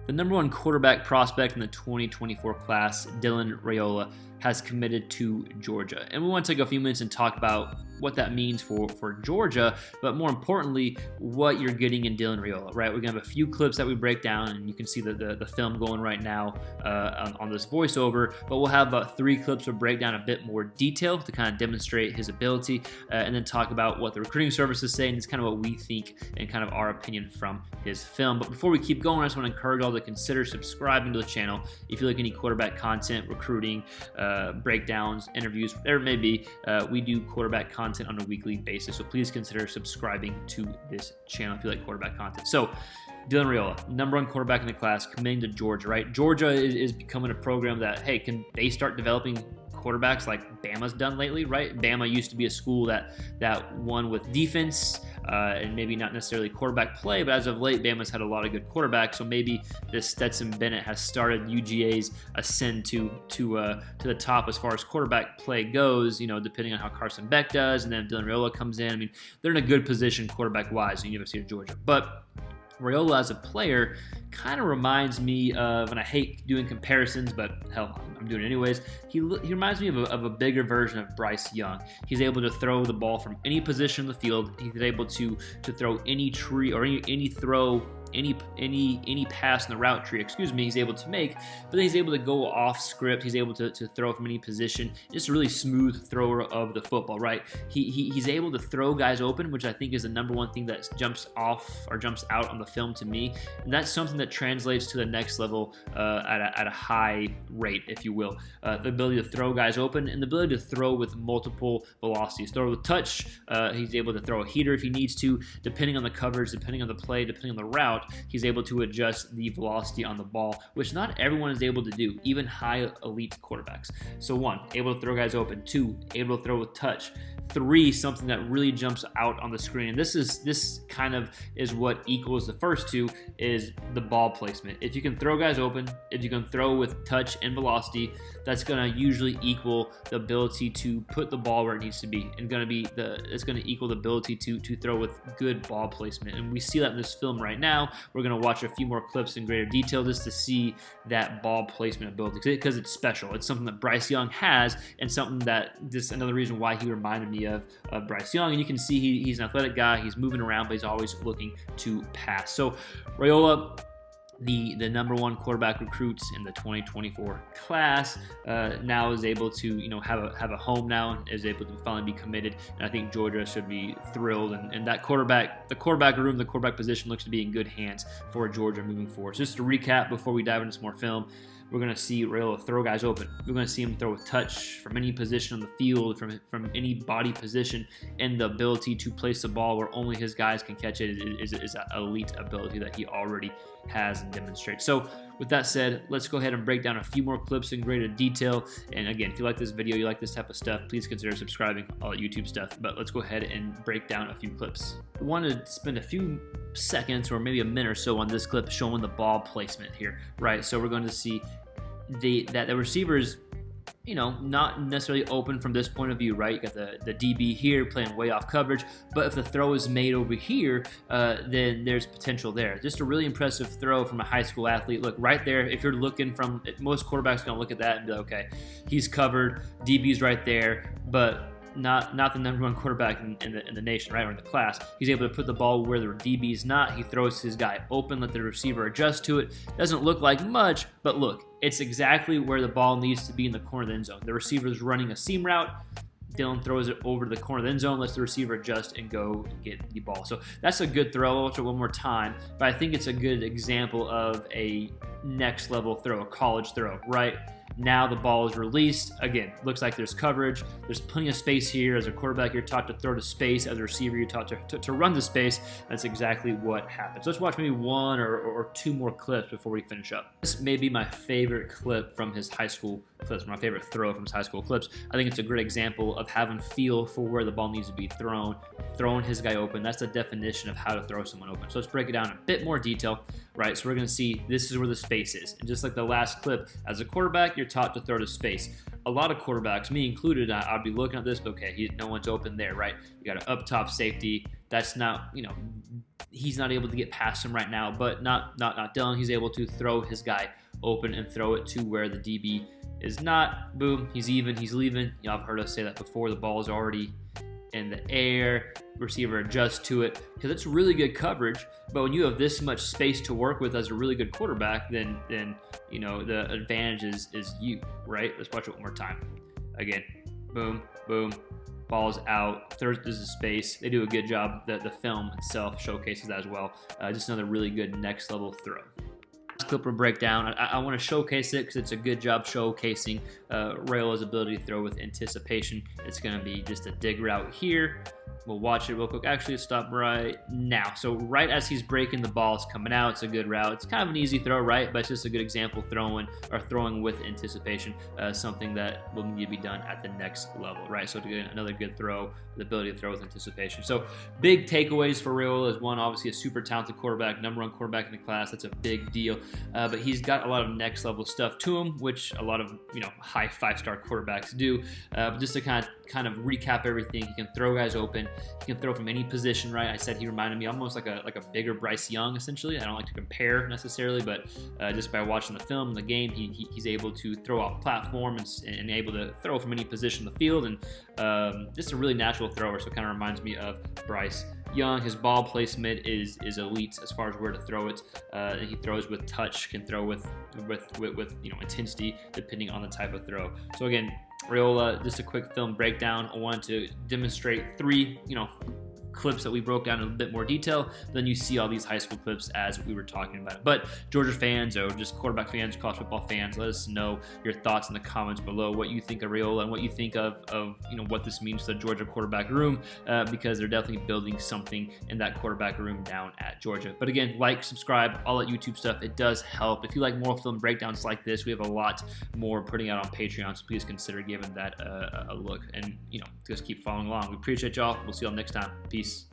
The number one quarterback prospect in the 2024 class, Raiola, has committed to Georgia. And we want to take a few minutes and talk about what that means for Georgia, but more importantly, what you're getting in Raiola, right? We're going to have a few clips that we break down, and you can see the film going right now on this voiceover, but we'll have about 3 clips to break down a bit more detail to kind of demonstrate his ability, and then talk about what the recruiting service is saying. It's kind of what we think and kind of our opinion from his film. But before we keep going, I just want to encourage all to consider subscribing to the channel. If you like any quarterback content, recruiting, breakdowns, interviews, whatever it may be, we do quarterback content on a weekly basis, so please consider subscribing to this channel if you like quarterback content. So Raiola, number one quarterback in the class, committing to Georgia, right? Georgia is becoming a program that, hey, can they start developing quarterbacks like Bama's done lately, right? Bama used to be a school that won with defense and maybe not necessarily quarterback play, but as of late, Bama's had a lot of good quarterbacks. So maybe this Stetson Bennett has started UGA's ascend to the top as far as quarterback play goes. You know, depending on how Carson Beck does, and then Raiola comes in. I mean, they're in a good position quarterback-wise in the University of Georgia, but Raiola as a player kind of reminds me of, and I hate doing comparisons, but hell, I'm doing it anyways. He reminds me of a bigger version of Bryce Young. He's able to throw the ball from any position in the field. He's able to throw any tree or any throw. Any pass in the route tree, he's able to make, but then he's able to go off script. He's able to throw from any position. Just a really smooth thrower of the football, right? He's able to throw guys open, which I think is the number one thing that jumps out on the film to me, and that's something that translates to the next level at a high rate, if you will. The ability to throw guys open and the ability to throw with multiple velocities. Throw with touch. He's able to throw a heater if he needs to, depending on the coverage, depending on the play, depending on the route. He's able to adjust the velocity on the ball, which not everyone is able to do, even high elite quarterbacks. So 1, able to throw guys open. 2, able to throw with touch. 3, something that really jumps out on the screen, and this kind of is what equals the first 2, is the ball placement. If you can throw guys open, if you can throw with touch and velocity, that's going to usually equal the ability to put the ball where it needs to be, and it's going to equal the ability to throw with good ball placement. And we see that in this film right now. We're going to watch a few more clips in greater detail just to see that ball placement ability, because it's special. It's something that Bryce Young has, and something that another reason why he reminded me of Bryce Young. And you can see he's an athletic guy. He's moving around, but he's always looking to pass. So Raiola, the number one quarterback recruits in the 2024 class, now is able to have a home now, and is able to finally be committed. And I think Georgia should be thrilled. And that the quarterback room, the quarterback position looks to be in good hands for Georgia moving forward. So just to recap before we dive into some more film, we're going to see Raiola throw guys open. We're going to see him throw with touch from any position on the field, from any body position, and the ability to place the ball where only his guys can catch it is an elite ability that he already has and demonstrates. So with that said, let's go ahead and break down a few more clips in greater detail. And again, if you like this video, you like this type of stuff, please consider subscribing, all that YouTube stuff. But let's go ahead and break down a few clips. I want to spend a few seconds or maybe a minute or so on this clip showing the ball placement here, right? So we're going to see that the receivers, not necessarily open from this point of view, right? You got the DB here playing way off coverage, but if the throw is made over here, then there's potential there. Just a really impressive throw from a high school athlete. Look, right there, if you're looking most quarterbacks going to look at that and be like, okay, he's covered, DB's right there, but not the number one quarterback in the nation, right, or in the class. He's able to put the ball where the DB's not. He throws his guy open, let the receiver adjust to it. Doesn't look like much, but look, it's exactly where the ball needs to be in the corner of the end zone. The receiver's running a seam route. Dylan throws it over to the corner of the end zone, lets the receiver adjust and go and get the ball. So that's a good throw. I'll watch it one more time, but I think it's a good example of a next level throw, a college throw, right? Now the ball is released. Again, looks like there's coverage. There's plenty of space here. As a quarterback, you're taught to throw to space. As a receiver, you're taught to run to space. That's exactly what happens. Let's watch maybe 1 or 2 more clips before we finish up. This may be my favorite clip from his high school clips, my favorite throw from his high school clips. I think it's a great example of having feel for where the ball needs to be thrown, throwing his guy open. That's the definition of how to throw someone open. So let's break it down in a bit more detail, right? So we're going to see this is where the space is. And just like the last clip, as a quarterback, you're taught to throw to space. A lot of quarterbacks, me included, I'd be looking at this, but okay, no one's open there, right? You got an up top safety, That's not, he's not able to get past him right now, but not Dillon. He's able to throw his guy open and throw it to where the DB is not. Boom, he's even, he's leaving. I've heard us say that before. The ball is already in the air. Receiver adjusts to it because it's really good coverage. But when you have this much space to work with as a really good quarterback, then the advantage is you, right? Let's watch it one more time. Again, boom, boom. Ball's out. Third is a space. They do a good job. The film itself showcases that as well. Just another really good next level throw. Clip will break down. I want to showcase it because it's a good job showcasing Raiola's ability to throw with anticipation. It's going to be just a dig route here. We'll watch it real quick. Actually, stop right now. So right as he's breaking, the ball's coming out. It's a good route. It's kind of an easy throw, right? But it's just a good example throwing with anticipation, something that will need to be done at the next level, right? So to get another good throw, the ability to throw with anticipation. So big takeaways for Raiola is one, obviously a super talented quarterback, #1 quarterback in the class. That's a big deal. But he's got a lot of next level stuff to him, which a lot of high 5-star quarterbacks do. But just to kind of recap everything, he can throw guys open. He can throw from any position, right? I said he reminded me almost like a bigger Bryce Young, essentially. I don't like to compare necessarily, but just by watching the film, the game, he's able to throw off platform and able to throw from any position in the field, and just a really natural thrower. So it kind of reminds me of Bryce Young. His ball placement is elite as far as where to throw it. And he throws with touch, can throw with intensity depending on the type of throw. So again, Raiola, just a quick film breakdown. I wanted to demonstrate 3, clips that we broke down in a bit more detail. Then you see all these high school clips as we were talking about it. But Georgia fans or just quarterback fans, college football fans, let us know your thoughts in the comments below, what you think of Raiola and what you think of what this means to the Georgia quarterback room, because they're definitely building something in that quarterback room down at Georgia. But again, like, subscribe, all that YouTube stuff, it does help. If you like more film breakdowns like this, we have a lot more putting out on Patreon, so please consider giving that a look, and just keep following along. We appreciate y'all. We'll see y'all next time. Peace.